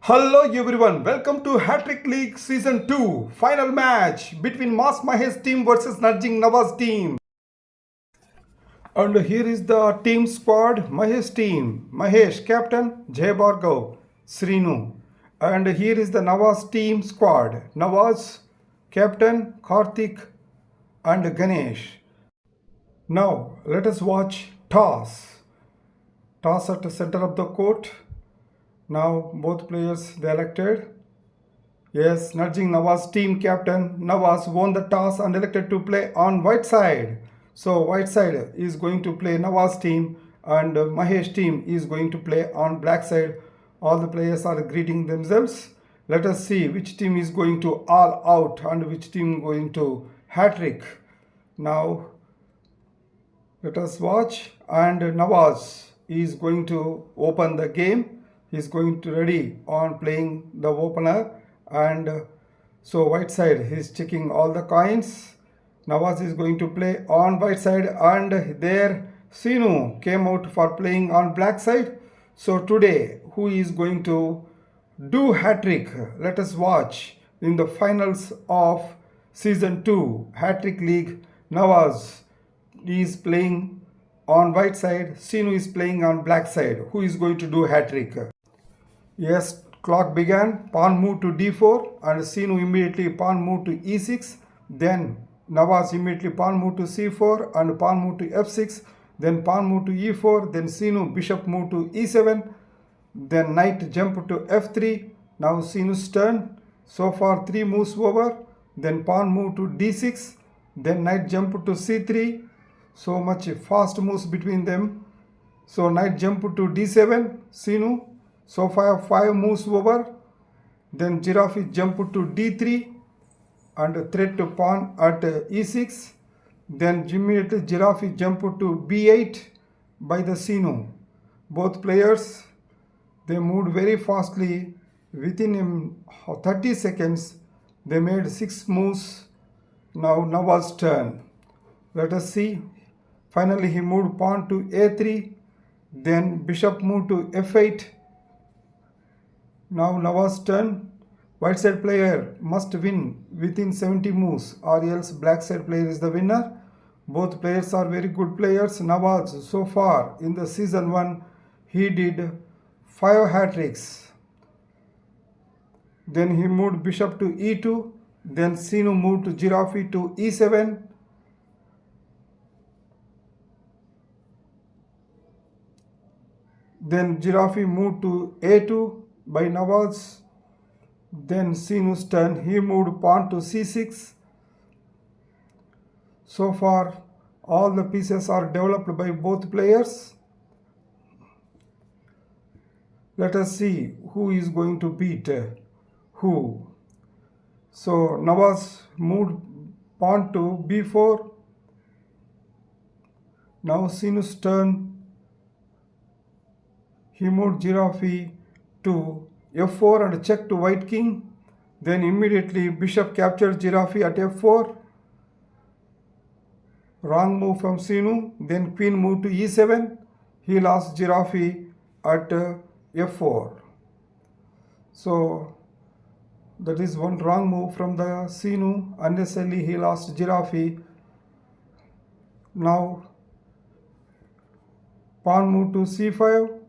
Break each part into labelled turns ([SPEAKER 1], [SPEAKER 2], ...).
[SPEAKER 1] Hello everyone, welcome to Hat-Trick League Season 2 final match between Mahesh team versus Nudging Nawaz team. And here is the team squad. Mahesh team, Mahesh captain, Jay Bhargav, Srinu. And here is the Nawaz team squad. Nawaz captain, Karthik and Ganesh. Now let us watch toss. Toss at the center of the court. Now both players they elected. Yes, Nudging Nawaz team captain Nawaz won the toss and elected to play on white side. So white side is going to play Nawaz team and Mahesh team is going to play on black side. All the players are greeting themselves. Let us see which team is going to all out and which team going to hat-trick. Now let us watch, and Nawaz is going to open the game. He is going to ready on playing the opener, and so white side he is checking all the coins. Nawaz is going to play on white side, and there Sinu came out for playing on black side. So today who is going to do hat-trick? Let us watch in the finals of Season 2 Hat-Trick League. Nawaz is playing on white side, Sinu is playing on black side. Who is going to do hat-trick? Yes, clock began, pawn moved to d4 and Sinu immediately pawn moved to e6. Then Nawaz immediately pawn moved to c4 and pawn moved to f6. Then pawn moved to e4. Then Sinu bishop moved to e7. Then knight jumped to f3. Now Sinu's turn. So far 3 moves over. Then pawn moved to d6. Then knight jumped to c3. So much fast moves between them. So knight jumped to d7. Sinu. So far 5 moves over. Then giraffe jumped to d3 and threat to pawn at e6. Then immediately giraffe jumped to b8 by the Sinu. Both players they moved very fastly. Within 30 seconds they made 6 moves. Now Nawaz's turn. Let us see. Finally he moved pawn to a3. Then bishop moved to f8. Now Nawaz's turn. White side player must win within 70 moves or else black side player is the winner. Both players are very good players. Nawaz so far in the season 1 he did 5 hat-tricks. Then he moved bishop to e2. Then Sinu moved to giraffe to e7. Then giraffe moved to a2 by Nawaz. Then Sinu's turn, he moved pawn to c6. So far all the pieces are developed by both players. Let us see who is going to beat who. So Nawaz moved pawn to b4. Now Sinu's turn. He moved giraffe to f4 and check to white king. Then immediately bishop captured giraffe at f4. Wrong move from Sinu. Then queen moved to e7. He lost giraffe at f4. So that is one wrong move from the Sinu. Unnecessarily he lost giraffe. Now pawn moved to c5.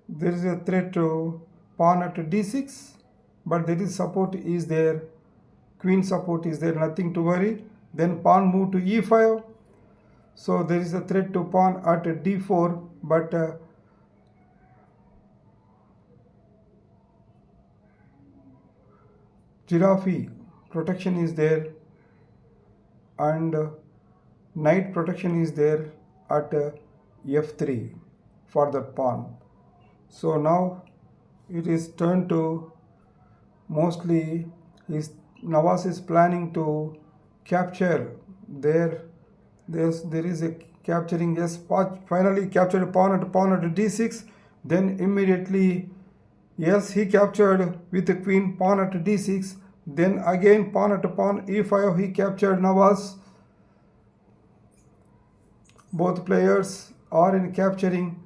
[SPEAKER 1] There is a threat to pawn at d6, but there is support is there, queen support is there, nothing to worry. Then pawn moved to e5. So there is a threat to pawn at d4, but giraffe protection is there and knight protection is there at f3 for the pawn. So now it is turned to mostly Nawaz is planning to capture there is a capturing. Yes, finally captured pawn at d6. Then immediately yes he captured with the queen pawn at d6. Then again pawn at pawn e5 he captured Nawaz. Both players are in capturing.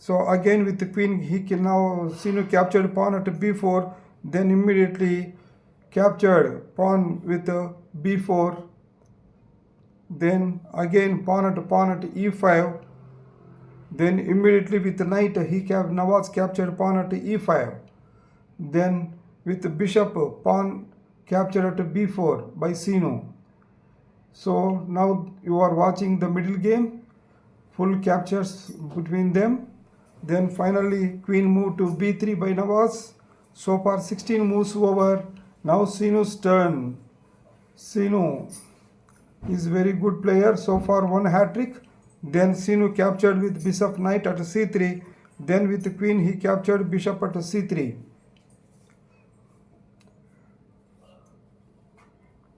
[SPEAKER 1] So again with the queen, he can now Sinu captured pawn at b4, then immediately captured pawn with b4, then again pawn at e5, then immediately with the knight Nawaz captured pawn at e5, then with the bishop pawn captured at b4 by Sinu. So now you are watching the middle game, full captures between them. Then finally queen moved to b3 by Nawaz. So far 16 moves over. Now Sinu's turn. Sinu is very good player. So far one hat trick. Then Sinu captured with bishop knight at c3. Then with the queen he captured bishop at c3.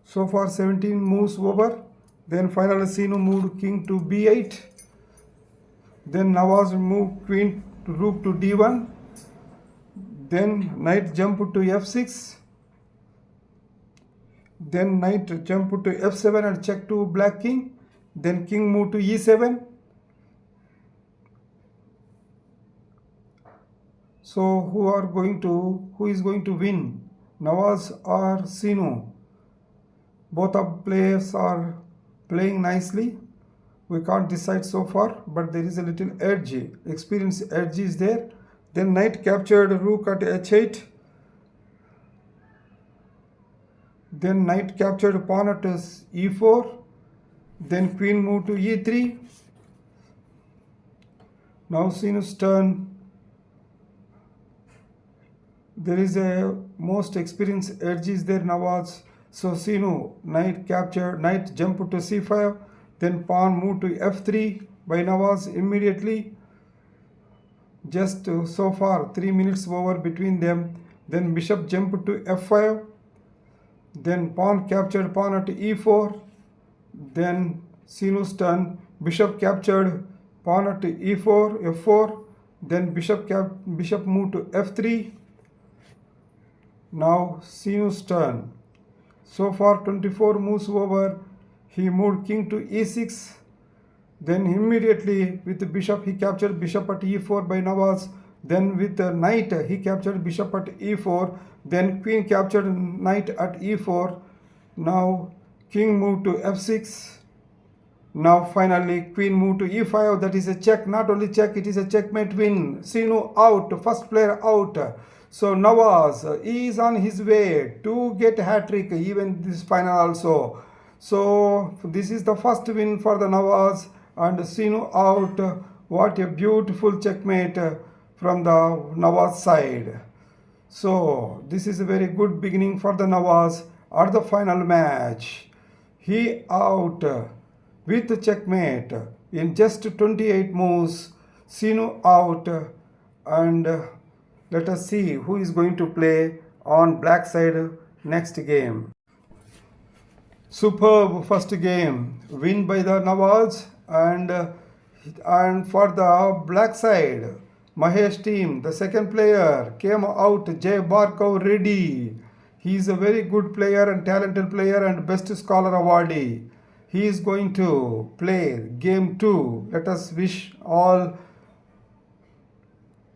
[SPEAKER 1] So far 17 moves over. Then finally Sinu moved king to b8. Then Nawaz moved queen to rook to d1. Then knight jumped to f6. Then knight jumped to f7 and check to black king. Then king moved to e7. So who is going to win? Nawaz or Sinu? Both of players are playing nicely. We can't decide so far, but there is a little edge. Experience edge is there. Then knight captured rook at h8. Then knight captured pawn at e4. Then queen moved to e3. Now Sinu's turn. There is a most experienced edge is there, Nawaz. So Sinu, knight captured, knight jumped to c5. Then pawn moved to f3 by Nawaz immediately. Just so far 3 minutes over between them. Then bishop jumped to f5. Then pawn captured pawn at e4. Then Sinu's turn. Bishop captured pawn at e4, f4. Then bishop moved to f3. Now Sinu's turn. So far 24 moves over. He moved king to e6. Then immediately with the bishop he captured bishop at e4 by Nawaz. Then with the knight he captured bishop at e4. Then queen captured knight at e4. Now king moved to f6. Now finally queen moved to e5. That is a check. Not only check, it is a checkmate win. Sinu out, first player out. So Nawaz is on his way to get hat trick even this final also. So this is the first win for the Nawaz and Sinu out. What a beautiful checkmate from the Nawaz side. So this is a very good beginning for the Nawaz at the final match. He out with checkmate in just 28 moves. Sinu out, and let us see who is going to play on black side next game. Superb first game, win by the Nawaz, and for the black side, Mahesh team, the second player came out, Jay Barkav Reddy. He is a very good player and talented player and best scholar awardee. He is going to play game 2. Let us wish all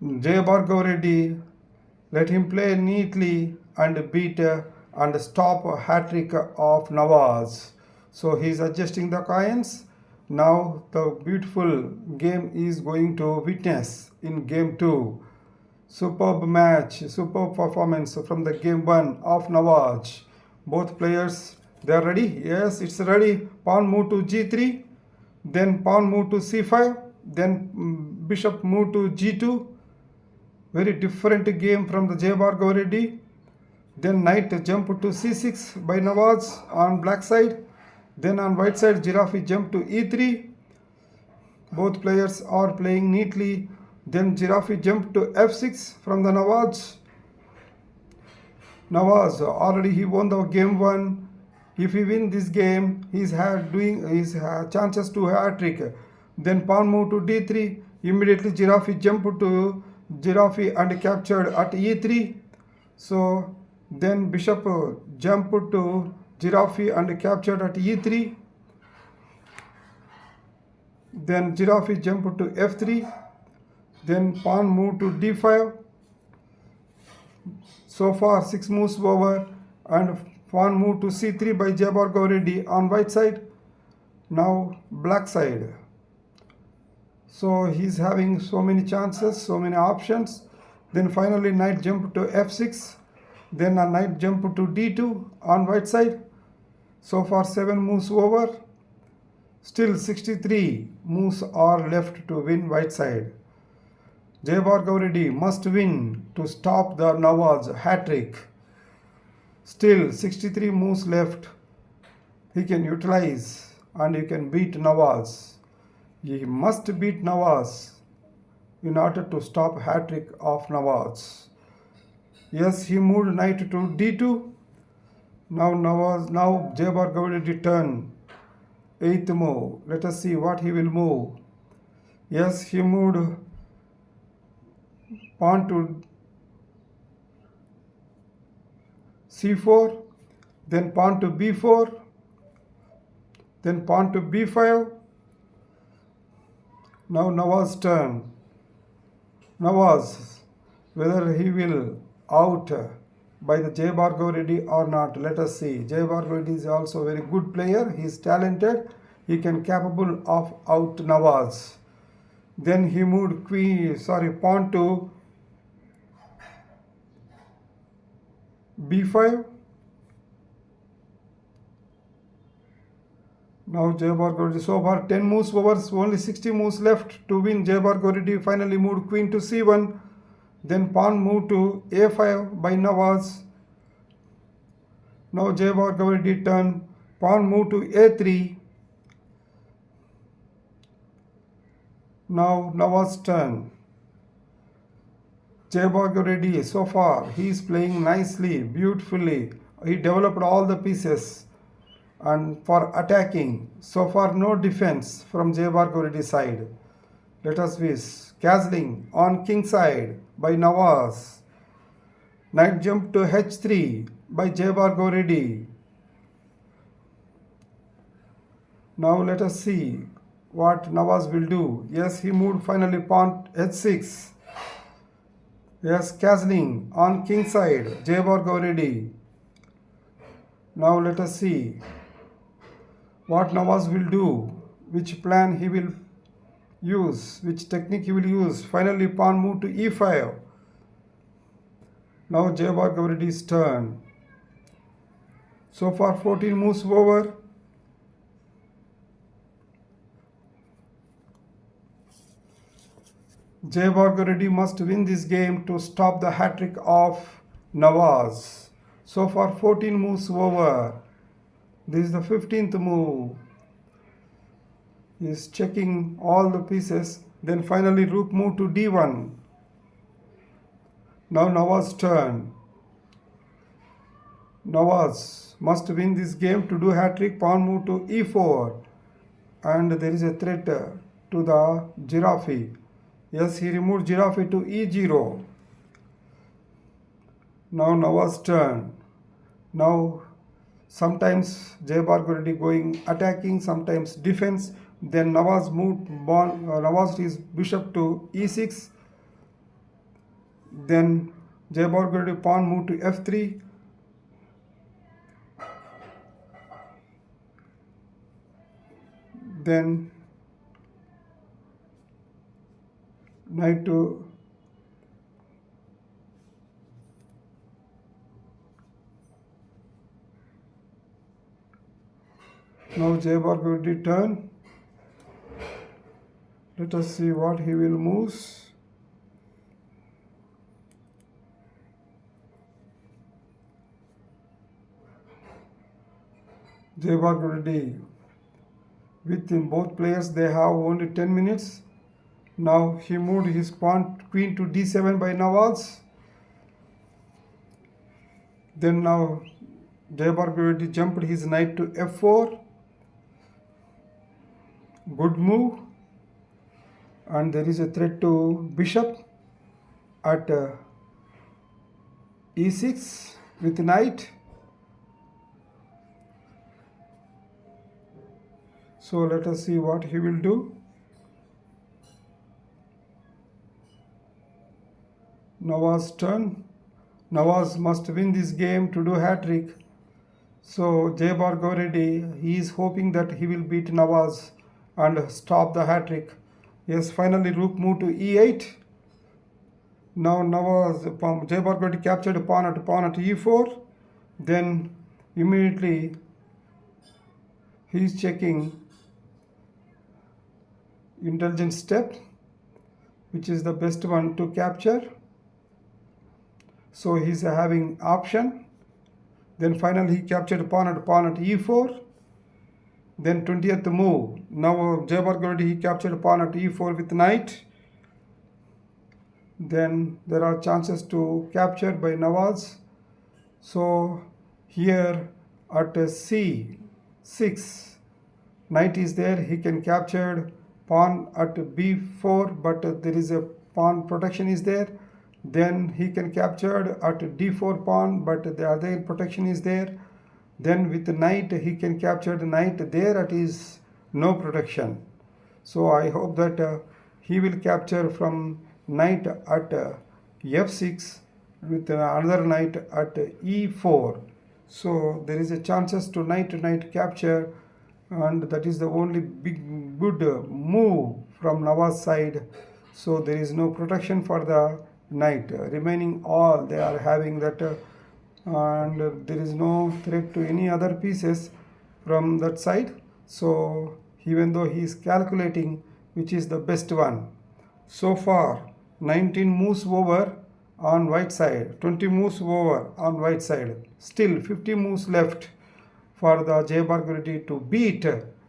[SPEAKER 1] Jay Barkav Reddy. Let him play neatly and beat and stop a hat-trick of Nawaz. So he is adjusting the coins. Now the beautiful game is going to witness in game 2. Superb match, superb performance from the game 1 of Nawaz. Both players, they are ready? Yes, it's ready. Pawn move to g3, then pawn move to c5, then bishop move to g2. Very different game from the Jay Barkav Reddy. Then knight jump to c6 by Nawaz on black side. Then on white side, Giraffe jump to e3. Both players are playing neatly. Then Giraffe jump to f6 from the Nawaz. Nawaz already he won the game 1. If he win this game, he is doing his chances to hat trick. Then pawn move to d3. Immediately Giraffe jump to Giraffe and captured at e3. So then bishop jump to Giraffe and captured at e3. Then Giraffe jump to f3. Then pawn move to d5. So far 6 moves over, and pawn move to c3 by Jayabhargav Reddy on white side. Now black side. So he's having so many chances, so many options. Then finally knight jump to f6. Then a knight jump to d2 on white side. So far 7 moves over. Still 63 moves are left to win white side. Jayabhargav Reddy must win to stop the Nawaz hat-trick. Still 63 moves left. He can utilize and he can beat Nawaz. He must beat Nawaz in order to stop hat-trick of Nawaz. Yes, he moved knight to d2. Now Jayabhargav Reddy turn. 8th move. Let us see what he will move. Yes, he moved pawn to c4, then pawn to b4, then pawn to b5. Now Nawaz turn. Nawaz, whether he will out by the Jayabhargav Reddy or not, let us see. Jayabhargav Reddy is also a very good player. He is talented. He can capable of out Nawaz. Then he moved pawn to b5. Now Jayabhargav Reddy, so far 10 moves over, only 60 moves left to win. Jayabhargav Reddy finally moved queen to c1. Then pawn moved to a5 by Nawaz. Now Jayabhargav Reddy turn. Pawn moved to a3. Now Nawaz turn. Jayabhargav Reddy, so far he is playing nicely, beautifully. He developed all the pieces and for attacking. So far no defense from Jayabhargav Reddy side. Let us wish. Castling on king side by Nawaz. Knight jump to h3 by Jayabhargav Reddy. Now let us see what Nawaz will do. Yes, he moved finally pawn h6. Yes, castling on king side, Jayabhargav Reddy. Now let us see what Nawaz will do, which plan he will use, which technique he will use. Finally pawn move to e5. Now Jayabhargav Reddy's turn. So far 14 moves over. Jayabhargav Reddy must win this game to stop the hat-trick of Nawaz. So far 14 moves over. This is the 15th move. He is checking all the pieces. Then finally rook move to d1. Now Nawaz turn. Nawaz must win this game to do hat-trick. Pawn move to e4. And there is a threat to the giraffe. Yes, he removed giraffe to e0. Now Nawaz turn. Now sometimes Jayabhargav Reddy going attacking, sometimes defense. Then Nawaz moved Nawaz his bishop to e6. Then Jayabhargav Reddy pawn moved to f3. Then knight to now Jayabhargav Reddy turn. Let us see what he will moves. Jayabhargav Reddy. With both players, they have only 10 minutes. Now he moved his pawn queen to d7 by Nawaz. Then now Jayabhargav Reddy jumped his knight to f4. Good move. And there is a threat to bishop at e6 with knight. So let us see what he will do. Nawaz turn. Nawaz must win this game to do hat-trick. So Jay Bhargav Reddy, he is hoping that he will beat Nawaz and stop the hat-trick. Yes, finally Rook moved to e8. Now Nawaz, Jay Bhargav Reddy captured pawn at e4. Then immediately he is checking intelligent step, which is the best one to capture. So he's having option. Then finally he captured pawn at e4. Then 20th move. Now Jay Bhargav he captured pawn at e4 with knight. Then there are chances to capture by Nawaz. So here at c6, knight is there. He can capture pawn at b4, but there is a pawn protection is there. Then he can capture at d4 pawn, but the other protection is there. Then with the knight he can capture the knight there at is no protection. So I hope that he will capture from knight at f6 with another knight at e4. So there is a chances to knight capture, and that is the only big good move from Nawaz side. So there is no protection for the knight. Remaining all they are having that, and there is no threat to any other pieces from that side. So even though he is calculating which is the best one. So far 19 moves over on white side, 20 moves over on white side. Still 50 moves left for the Jay Bhargav to beat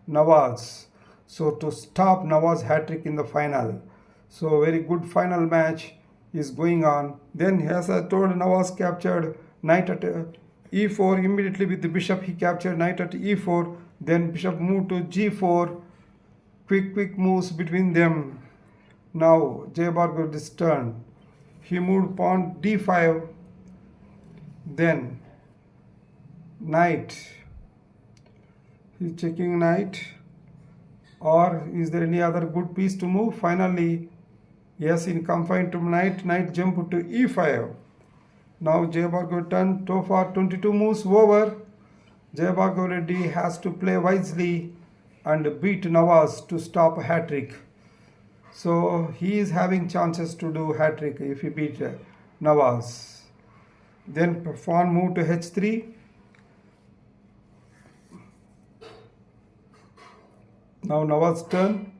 [SPEAKER 1] Nawaz. So to stop Nawaz hat-trick in the final. So very good final match is going on. Then as I told, Nawaz captured knight at e4. Immediately with the bishop he captured knight at e4. Then bishop moved to g4. Quick moves between them. Now Jay Bhargav's turn. He moved pawn d5. Then knight. He's checking knight. Or is there any other good piece to move? Finally, yes, in confined to knight jump to e5. Now Jay Bhargav turn. So far 22 moves over. Jay Bhargav Reddy has to play wisely and beat Nawaz to stop a hat-trick. So he is having chances to do hat-trick if he beat Nawaz. Then pawn move to h3. Now Nawaz turn.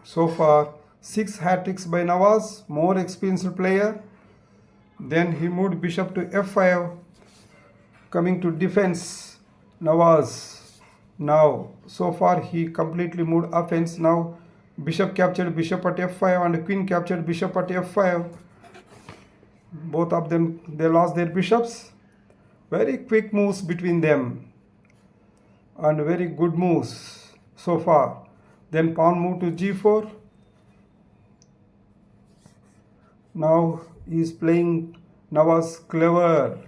[SPEAKER 1] So far 6 hat-tricks by Nawaz, more experienced player. Then he moved bishop to f5. Coming to defense, Nawaz. Now so far he completely moved offense. Now bishop captured bishop at f5 and queen captured bishop at f5. Both of them, they lost their bishops. Very quick moves between them and very good moves so far. Then pawn move to g4. Now he is playing Nawaz clever,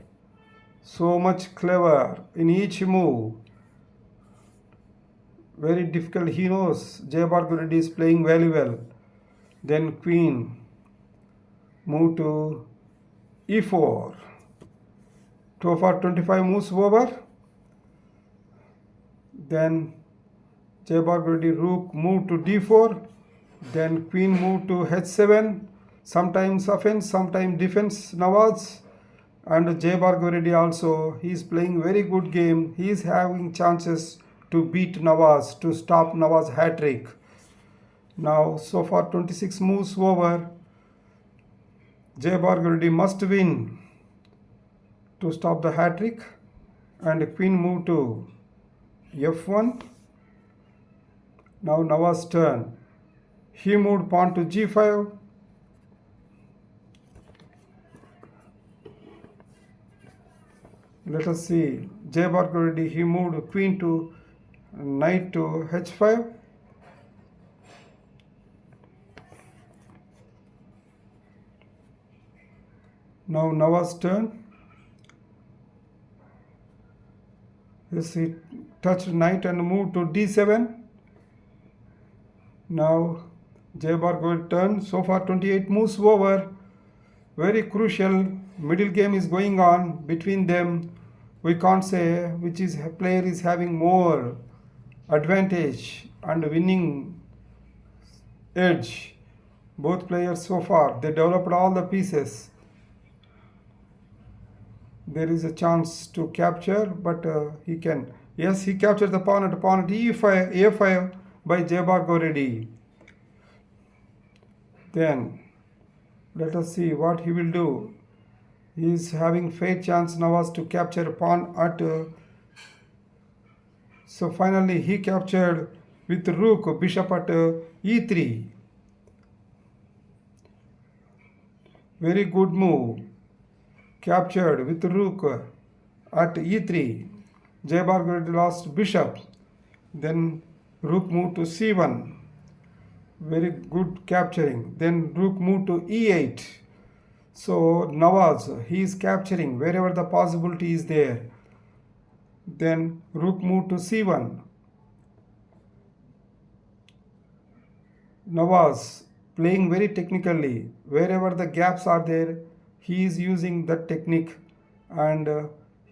[SPEAKER 1] so much clever in each move. Very difficult, he knows Jay Bhargav is playing very well. Then queen move to e4. So far 25 moves over. Then Jay Bhargav rook move to d4. Then queen move to h7. Sometimes offense, sometimes defense Nawaz. And Jay Bhargav also, he is playing very good game. He is having chances to beat Nawaz, to stop Nawaz hat-trick. Now so far 26 moves over. Jay Bhargav must win to stop the hat-trick. And queen move to f1. Now Nawaz turn. He moved pawn to g5. Let us see. Jay Bhargav he moved queen to knight to h5. Now Nawaz turn. Yes, he touched knight and moved to d7. Now Jay Bhargav turn. So far 28 moves over. very crucial middle game is going on between them. We can't say which is player is having more advantage and winning edge. Both players so far they developed all the pieces. There is a chance to capture, but he can. Yes, he captured the pawn at e5, a5 by Jabbar Goredi. Then let us see what he will do. He is having fair chance Nawaz to capture a pawn at. So finally he captured with rook bishop at e3. Very good move. Captured with rook at e3. Jabbar Goredi lost bishop. Then rook moved to c1. Very good capturing. Then rook moved to e8. So Nawaz, he is capturing wherever the possibility is there. Then rook moved to c1. Nawaz playing very technically. Wherever the gaps are there, he is using that technique, and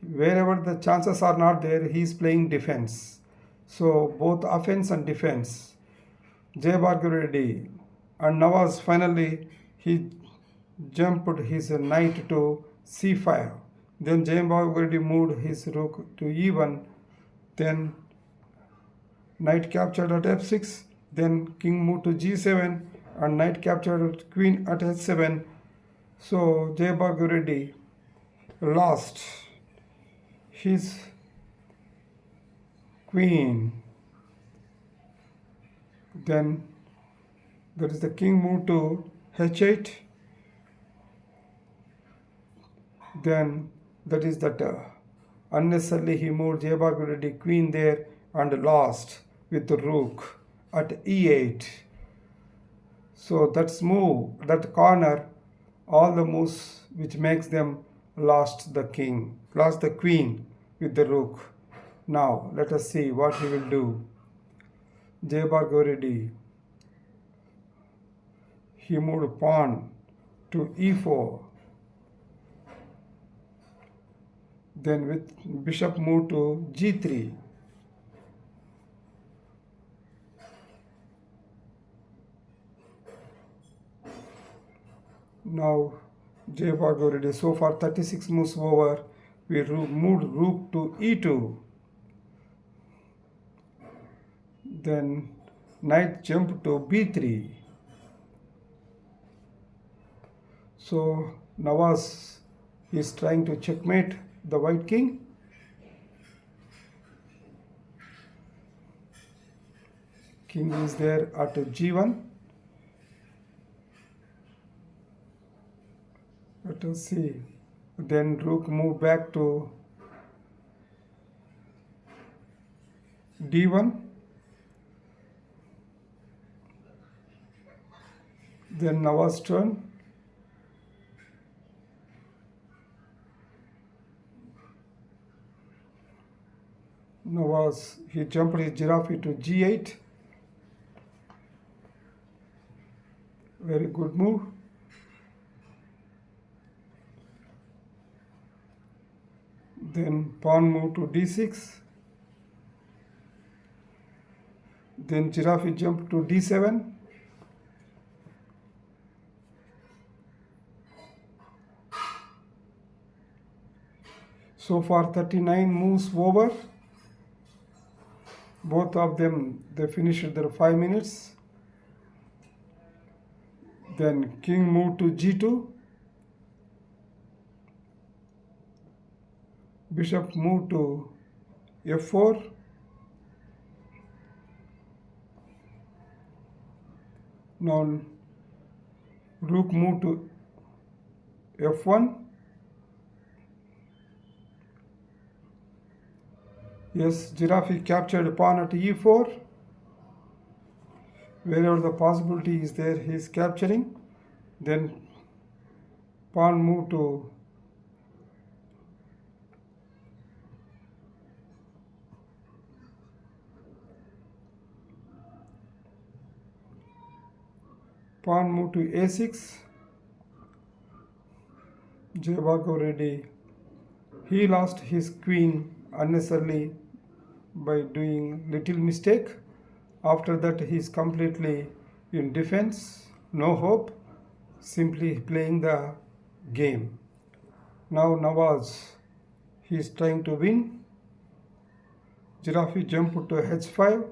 [SPEAKER 1] wherever the chances are not there, he is playing defense. So both offense and defense. Jabbar Goredi and Nawaz finally he jumped his knight to c5. Then Jabbar Goredi moved his rook to e1. Then knight captured at f6. Then king moved to g7 and knight captured queen at h7. So Jabbar Goredi lost his queen. Then there is the king move to h8. Then that is that unnecessarily he moved Jabbar Goredi queen there and lost with the rook at e8. So that's move, that corner, all the moves which makes them lost the queen with the rook. Now let us see what he will do. Jabbar Goredi, he moved pawn to e4. Then with bishop moved to g3. Now Jabbar Goredi, so far 36 moves over. We moved rook to e2. Then knight jumped to b3. So Nawaz is trying to checkmate the white king. King is there at g1. Let us see. Then rook move back to d1. Then Nawaz turn. Nawaz, he jumped his giraffe to g8. Very good move. Then pawn move to d6. Then giraffe jump to d7. So far 39 moves over. Both of them, they finished their 5 minutes. Then king moved to g2. Bishop moved to f4. Now rook moved to f1. Yes, giraffe captured pawn at e4. Wherever the possibility is there, he is capturing. Then pawn move to a6. Jayabhargav Reddy, he lost his queen unnecessarily by doing little mistake. After that he is completely in defense, no hope, simply playing the game. Now Nawaz, he is trying to win. Giraffe jump to h5,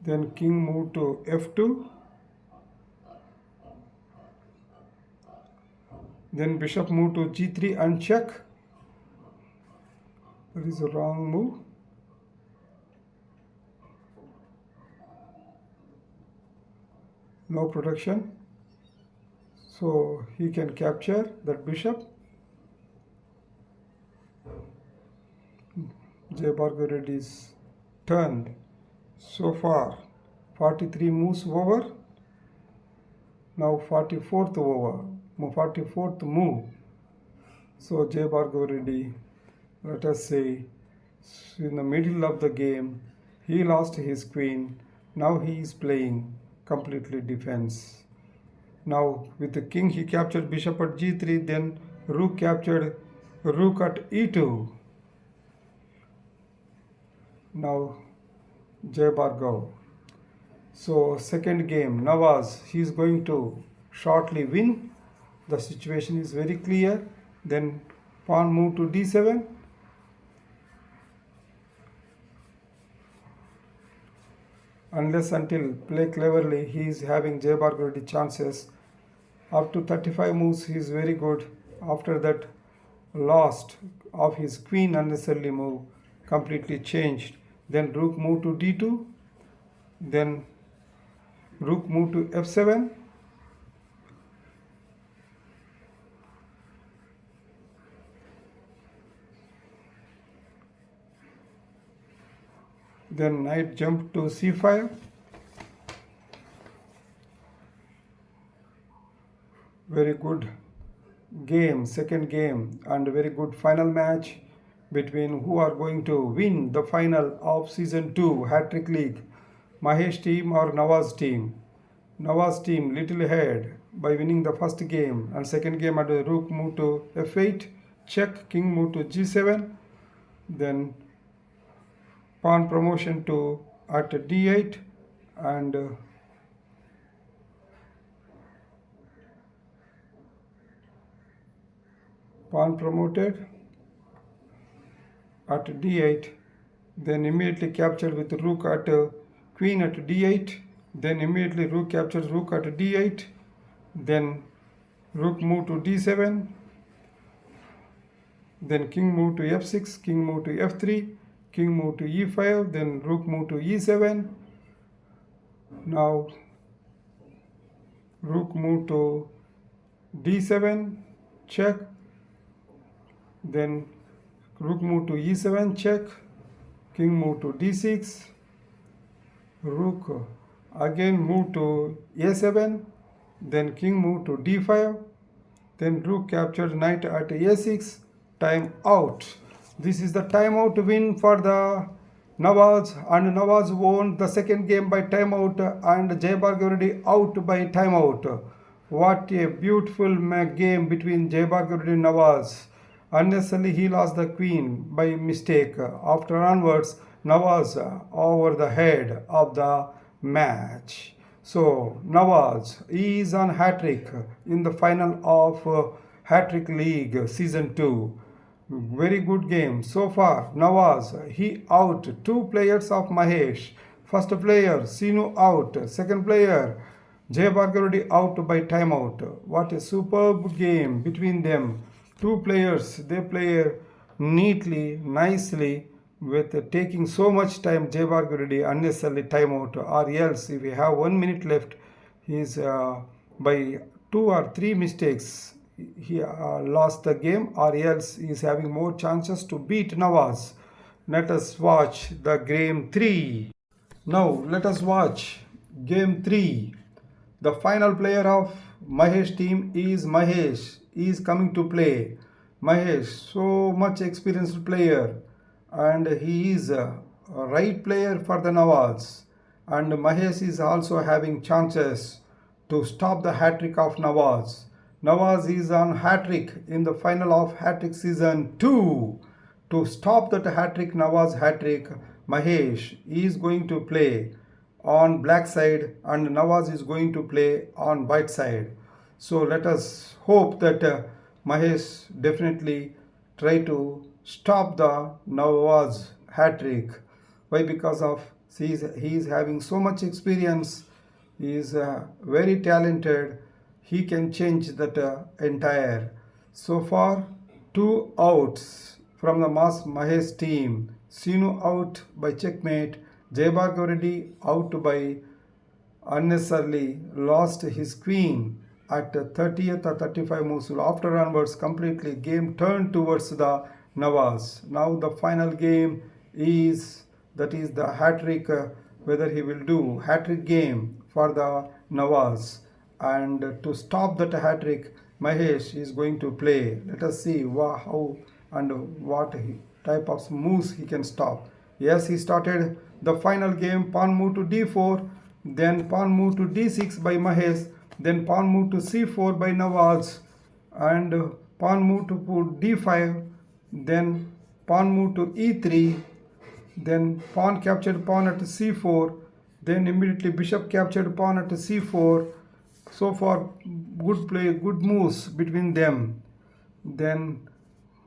[SPEAKER 1] then king move to f2, then bishop move to g3 and check. That is a wrong move. No protection, so he can capture that bishop. Jayabhargav Reddy's turn. So far 43 moves over. Now 44th over, 44th move. So Jayabhargav Reddy, let us say, in the middle of the game, he lost his queen. Now he is playing completely defense. Now with the king he captured bishop at g3, then rook captured rook at e2. Now Jayabhargav. So second game, Nawaz, he is going to shortly win. The situation is very clear. Then pawn move to d7. Unless until play cleverly, he is having Jayabhargav chances. Up to 35 moves, he is very good. After that, lost of his queen unnecessarily move, completely changed. Then rook move to d2. Then rook move to f7. Then knight jump to c5. Very good game, second game, and very good final match between who are going to win the final of season 2 hat-trick league, Mahesh team or Nawaz team. Nawaz team little ahead by winning the first game, and second game at the rook move to f8, check, king move to g7, then pawn promotion to at d8, and pawn promoted at d8, then immediately captured with rook at queen at d8, then immediately rook captures rook at d8, then rook move to d7, then king move to f6, king move to f3, king move to e5, then rook move to e7. Now rook move to d7, check, then rook move to e7, check, king move to d6, rook again move to a7, then king move to d5, then rook captured knight at a6, time out. This is the timeout win for the Nawaz, and Nawaz won the second game by timeout, and Jayabhargav Reddy out by timeout. What a beautiful game between Jayabhargav Reddy and Nawaz. Unnecessarily he lost the queen by mistake. After onwards, Nawaz over the head of the match. So Nawaz is on hat-trick in the final of hat-trick league season 2. Very good game so far. Nawaz, he out two players of Mahesh. First player Sinu out, second player Jayabhargav Reddy out by timeout. What a superb game between them. Two players, they play neatly, nicely, with taking so much time. Jayabhargav Reddy unnecessarily timeout, or else if we have 1 minute left, he is by 2 or 3 mistakes he lost the game, or else he is having more chances to beat Nawaz. Let us watch the game 3. Now let us watch game 3. The final player of Mahesh team is Mahesh. He is coming to play. Mahesh, so much experienced player, and he is a right player for the Nawaz. And Mahesh is also having chances to stop the hat-trick of Nawaz. Nawaz is on hat-trick in the final of hat-trick season 2. To stop that hat-trick, Nawaz hat-trick, Mahesh is going to play on black side and Nawaz is going to play on white side. So let us hope that Mahesh definitely try to stop the Nawaz hat-trick. Why? Because of he is having so much experience. He is very talented. He can change that entire. So far, two outs from the Mahesh team. Sinu out by checkmate. Jayabhargav Reddy out by unnecessarily lost his queen at 30th or 35 moves. After onwards, completely game turned towards the Nawaz. Now the final game is that is the hat-trick, whether he will do hat-trick game for the Nawaz. And to stop that hat-trick, Mahesh is going to play. Let us see how and what type of moves he can stop. Yes, he started the final game, pawn move to d4, then pawn move to d6 by Mahesh, then pawn move to c4 by Nawaz, and pawn move to d5, then pawn move to e3, then pawn captured pawn at c4, then immediately bishop captured pawn at c4. So far, good play, good moves between them. Then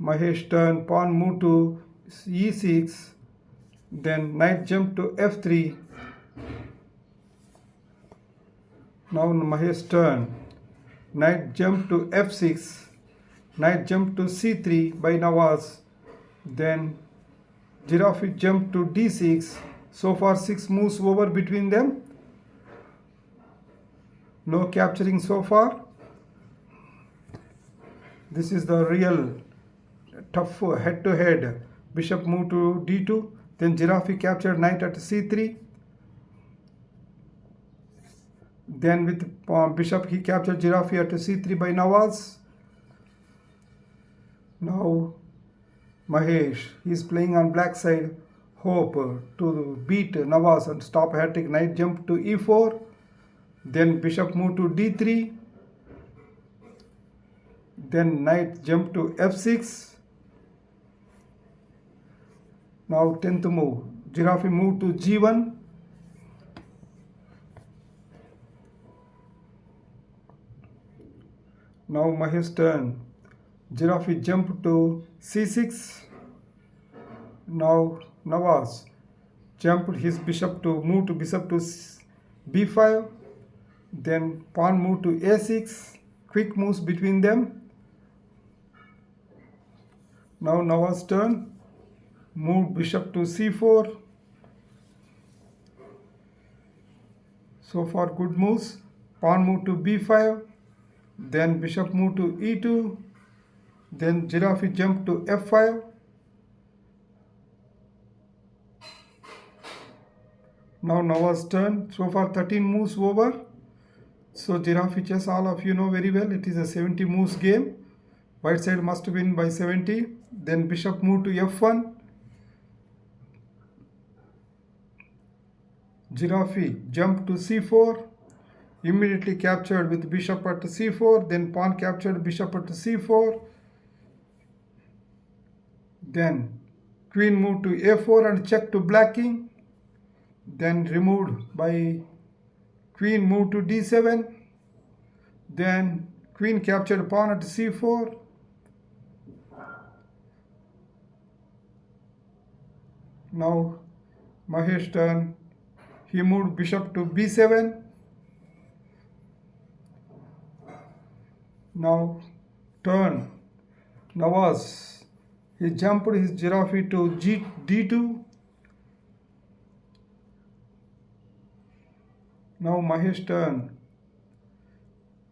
[SPEAKER 1] Mahesh turn, pawn move to e6, then knight jump to f3. Now Mahesh turn, knight jump to f6, knight jump to c3 by Nawaz, then giraffe jump to d6. So far 6 moves over between them. No capturing so far. This is the real tough head to head. Bishop move to d2, then giraffe captured knight at c3. Then with bishop he captured giraffe at c3 by Nawaz. Now Mahesh is playing on black side. Hope to beat Nawaz and stop hat-trick. Knight jump to e4. Then bishop move to d3. Then knight jump to f6. Now 10th move. Giraffe move to g1. Now Mahesh turn. Giraffe jump to c6. Now Nawaz jumped his bishop to move to bishop to b5. Then pawn move to a6. Quick moves between them. Now Nawaz turn. Move bishop to c4. So far good moves. Pawn move to b5. Then bishop move to e2. Then giraffe jump to f5. Now Nawaz turn. So far 13 moves over. So giraffe chess, all of you know very well, it is a 70 moves game. White side must win by 70. Then bishop move to f1. Giraffe jump to c4. Immediately captured with bishop at c4. Then pawn captured bishop at c4. Then queen move to a4 and check to black king. Then removed by queen move to d7. Then queen captured pawn at c4. Now Mahesh turn. He moved bishop to b7. Now turn. Nawaz. He jumped his giraffe to d2. Now Mahesh turn.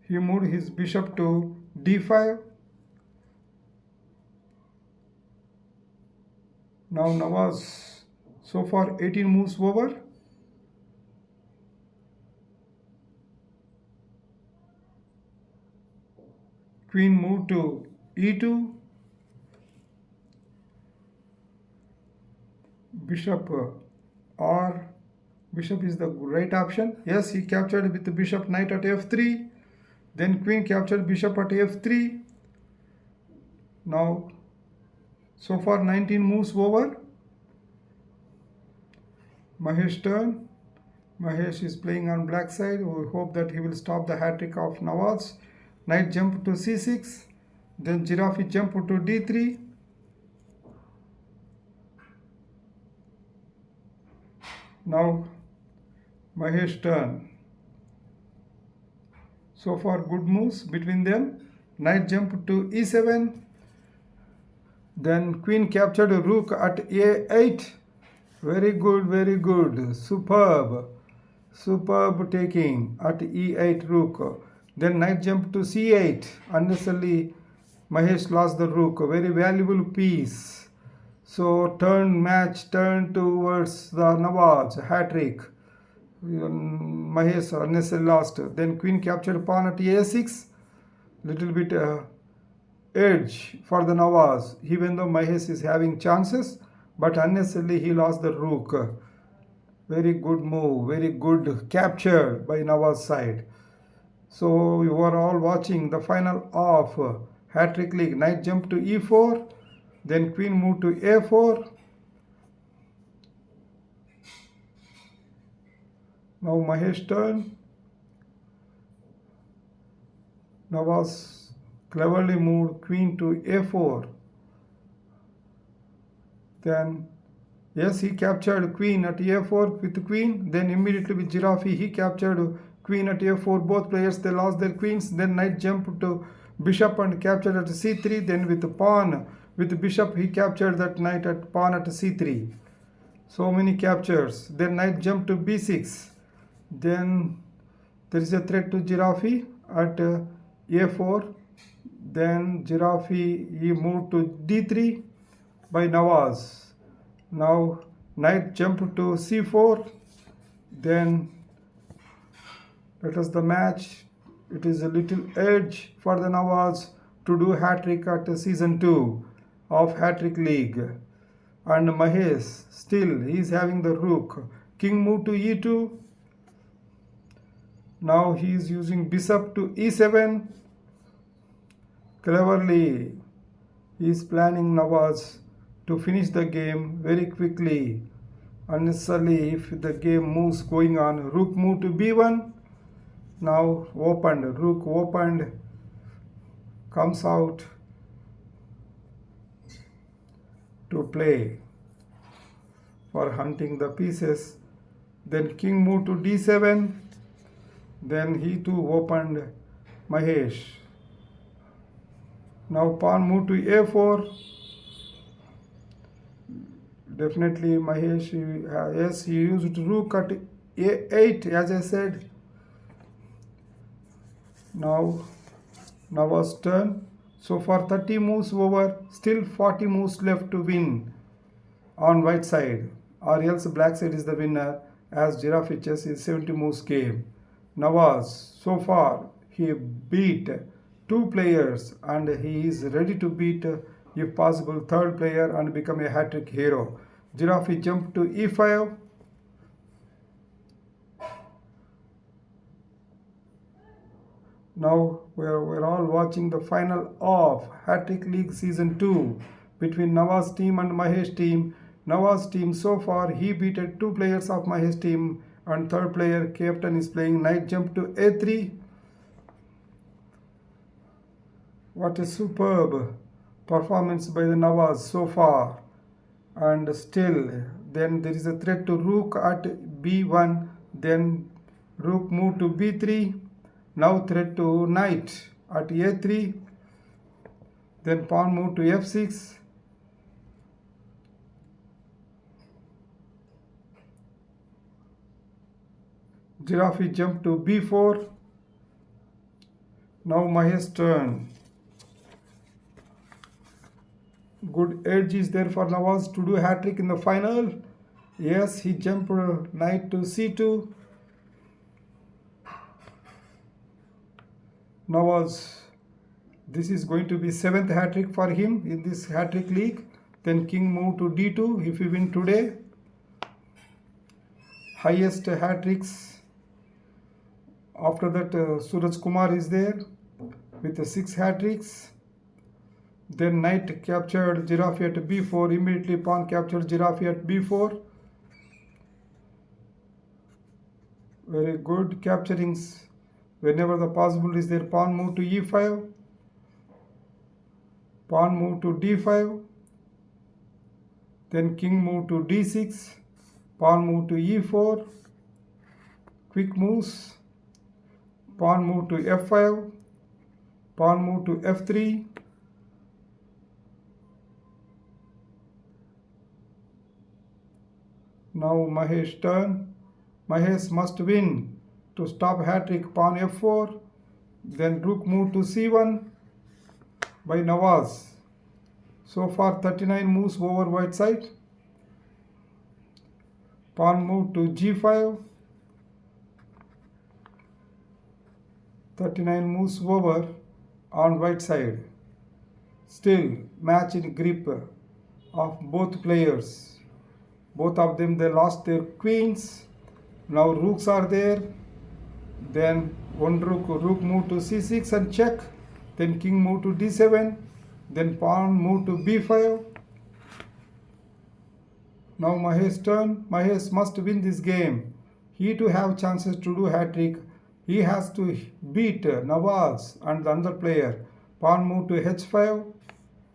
[SPEAKER 1] He moved his bishop to d5. Now Nawaz. So far 18 moves over. Queen move to e2. Bishop or bishop is the right option. Yes, he captured with the bishop knight at f3. Then queen captured bishop at f3. Now, so far 19 moves over. Mahesh turn. Mahesh is playing on black side. We hope that he will stop the hat trick of Nawaz. Knight jump to c6. Then giraffe jump to d3. Now Mahesh turn. So far good moves between them. Knight jump to e7. Then queen captured a rook at a8. Very good, very good. Superb. Superb taking at e8 rook. Then knight jump to c8. Unnecessarily Mahesh lost the rook. A very valuable piece. So match turn towards the Nawaz. Hat-trick. Mahesh unnecessarily lost. Then queen captured pawn at a6. Little bit edge for the Nawaz. Even though Mahesh is having chances, but unnecessarily he lost the rook. Very good move, very good capture by Nawaz side. So you are all watching the final of hat-trick league. Knight jump to e4, then queen move to a4. Now Mahesh turn. Nawaz cleverly moved queen to a4. Then yes, he captured queen at a4 with the queen. Then immediately with giraffe he captured queen at a4. Both players they lost their queens. Then knight jumped to bishop and captured at c3. Then with the pawn with the bishop he captured that knight at pawn at c3. So many captures. Then knight jumped to b6. Then there is a threat to giraffe at a4. Then giraffe he moved to d3 by Nawaz. Now knight jump to c4. Then let us the match. It is a little edge for the Nawaz to do hat-trick at season 2 of hat-trick league. And Mahesh still he is having the rook. King move to e2. Now he is using bishop to e7. Cleverly he is planning Nawaz to finish the game very quickly. Unnecessarily if the game moves going on. Rook move to b1. Now opened. Rook opened. Comes out to play for hunting the pieces. Then king move to d7. Then he too opened Mahesh. Now pawn move to a4. Definitely Mahesh, yes, he used rook at a8 as I said. Now Nawaz turn. So far 30 moves over, still 40 moves left to win on white side, or else black side is the winner as giraffe chess is 70 moves game. Nawaz, so far he beat 2 players and he is ready to beat if possible third player and become a hat-trick hero. Giraffe jump to e5. Now we're all watching the final of Hat-Trick League Season 2 between Nawaz team and Mahesh team. Nawaz team so far he beated 2 players of Mahesh team and third player captain is playing knight jump to a3. What a superb performance by the Nawaz so far. And still then there is a threat to rook at b1, then rook move to b3, now threat to knight at a3, then pawn move to f6, giraffe jump to b4. Now Mahesh turn. Good edge is there for Nawaz to do hat-trick in the final. Yes, he jumped knight to c2. Nawaz, this is going to be 7th hat-trick for him in this hat-trick league. Then king move to d2 if he win today. Highest hat-tricks After that, Suraj Kumar is there with the 6 hat tricks. Then knight captured giraffe at b4. Immediately pawn captured giraffe at b4. Very good capturings. Whenever the possible is there, pawn move to e5. Pawn move to d5. Then king move to d6. Pawn move to e4. Quick moves. Pawn move to f5. Pawn move to f3. Now Mahesh turn. Mahesh must win to stop hat-trick. Pawn f4. Then rook move to c1 by Nawaz. So far 39 moves over white side. Pawn move to g5. 39 moves over on white side. Still match in grip of both players. Both of them, they lost their queens. Now rooks are there. Then one rook move to c6 and check. Then king move to d7. Then pawn move to b5. Now Mahesh turn. Mahesh must win this game. He to have chances to do hat-trick. He has to beat Nawaz and the other player. Pawn move to h5.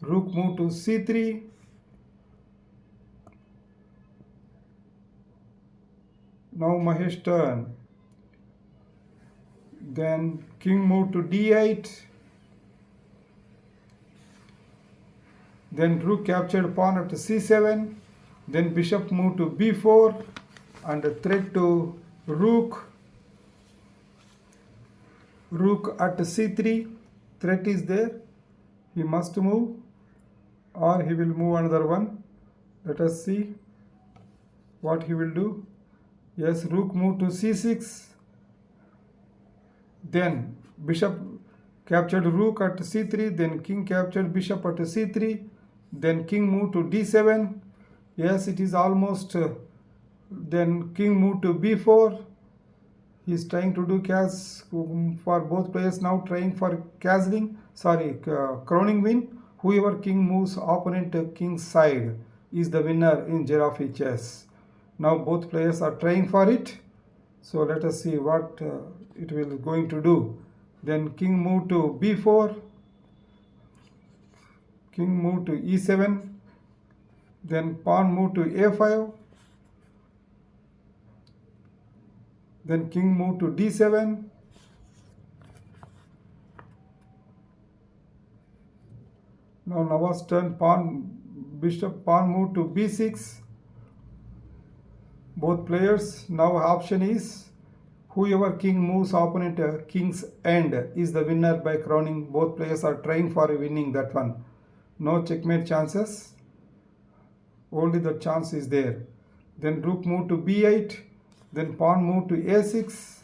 [SPEAKER 1] Rook move to c3. Now Mahesh turn. Then king move to d8. Then rook captured pawn at c7. Then bishop move to b4 and a threat to rook. Rook at c3. Threat is there. He must move or he will move another one. Let us see what he will do. Yes, rook move to c6. Then bishop captured rook at c3. Then king captured bishop at c3. Then king move to d7. Yes, it is almost. Then king move to b4. He is trying to do for both players now, trying for crowning win. Whoever king moves opponent king's side is the winner in giraffe chess. Now both players are trying for it. So let us see what it will going to do. Then king move to b4. King move to e7. Then pawn move to a5. Then king move to d7. Now Nawaz turn. Pawn move to b6. Both players, now option is whoever king moves opponent king's end is the winner by crowning. Both players are trying for winning that one. No checkmate chances. Only the chance is there. Then rook move to b8. Then pawn move to a6.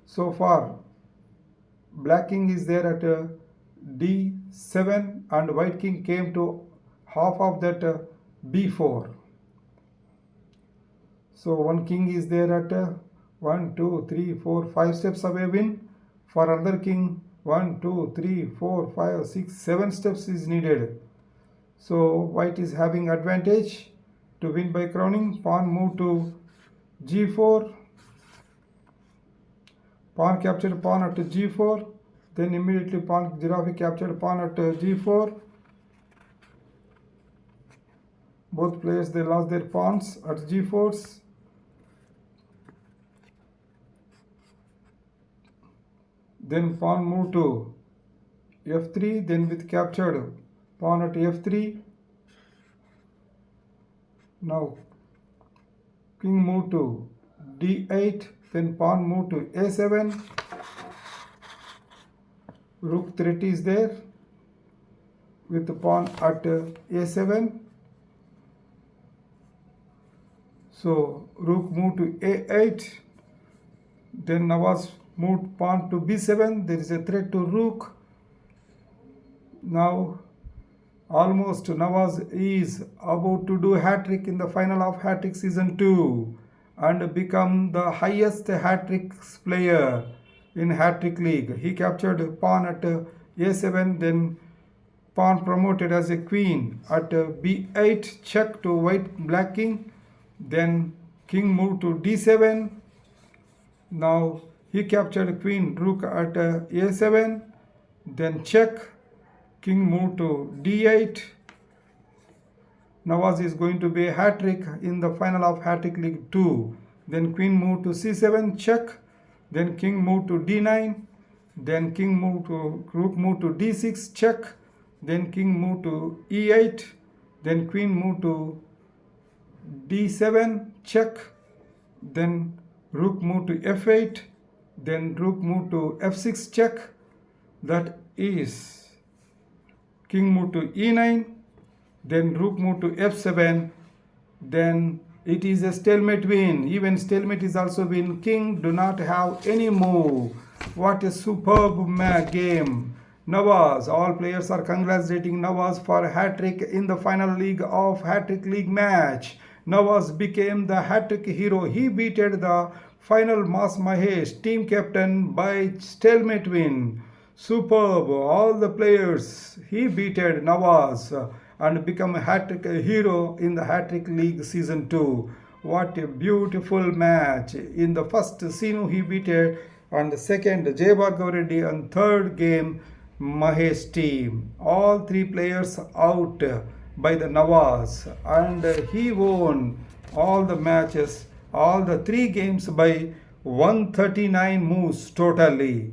[SPEAKER 1] So far black king is there at d7 and white king came to half of that b4. So one king is there at 1, 2, 3, 4, 5 steps away win. For another king 1, 2, 3, 4, 5, 6, 7 steps is needed. So white is having advantage to win by crowning. Pawn move to g4. Pawn captured pawn at g4. Then immediately pawn giraffe captured pawn at g4. Both players, they lost their pawns at g4s. Then pawn move to f3. Then with captured pawn at f3. Now king move to d8. Then pawn move to a7. Rook threat is there with the pawn at a7. So rook move to a8. Then Nawaz moved pawn to b7. There is a threat to rook. Now almost Nawaz is about to do hat-trick in the final of hat-trick season 2 and become the highest hat-tricks player in hat-trick league. He captured pawn at a7, then pawn promoted as a queen at b8, check to white black king, then king moved to d7. Now he captured queen rook at a7, then check, king moved to d8. Nawaz is going to be a hat-trick in the final of hat-trick league 2. Then queen moved to c7, check, then king moved to d9, then king moved to rook moved to d6, check, then king moved to e8, then queen moved to d7, check, then rook moved to f8, then rook moved to f6, check. That is king moved to e9, then rook moved to f7, then it is a stalemate win. Even stalemate is also win. King do not have any move. What a superb game. Nawaz, all players are congratulating Nawaz for hat-trick in the final league of hat-trick league match. Nawaz became the hat-trick hero. He beated the final Mas Mahesh team captain by stalemate win. Superb. All the players, he beated Nawaz and become a hat-trick hero in the hat-trick league season 2. What a beautiful match. In the first Sinu he beated, and the second Jayabhargav Reddy, and third game Mahesh team. All three players out by the Nawaz, and he won all the matches, all the three games by 139 moves totally.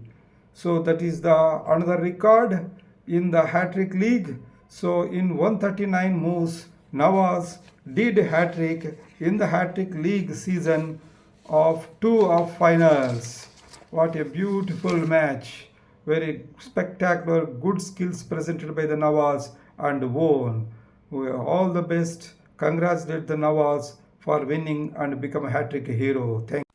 [SPEAKER 1] So that is the another record in the hat-trick league. So in 139 moves, Nawaz did hat-trick in the hat-trick league season of 2 of finals. What a beautiful match. Very spectacular, good skills presented by the Nawaz and won. All the best. Congratulate the Nawaz for winning and become a hat-trick hero. Thank you.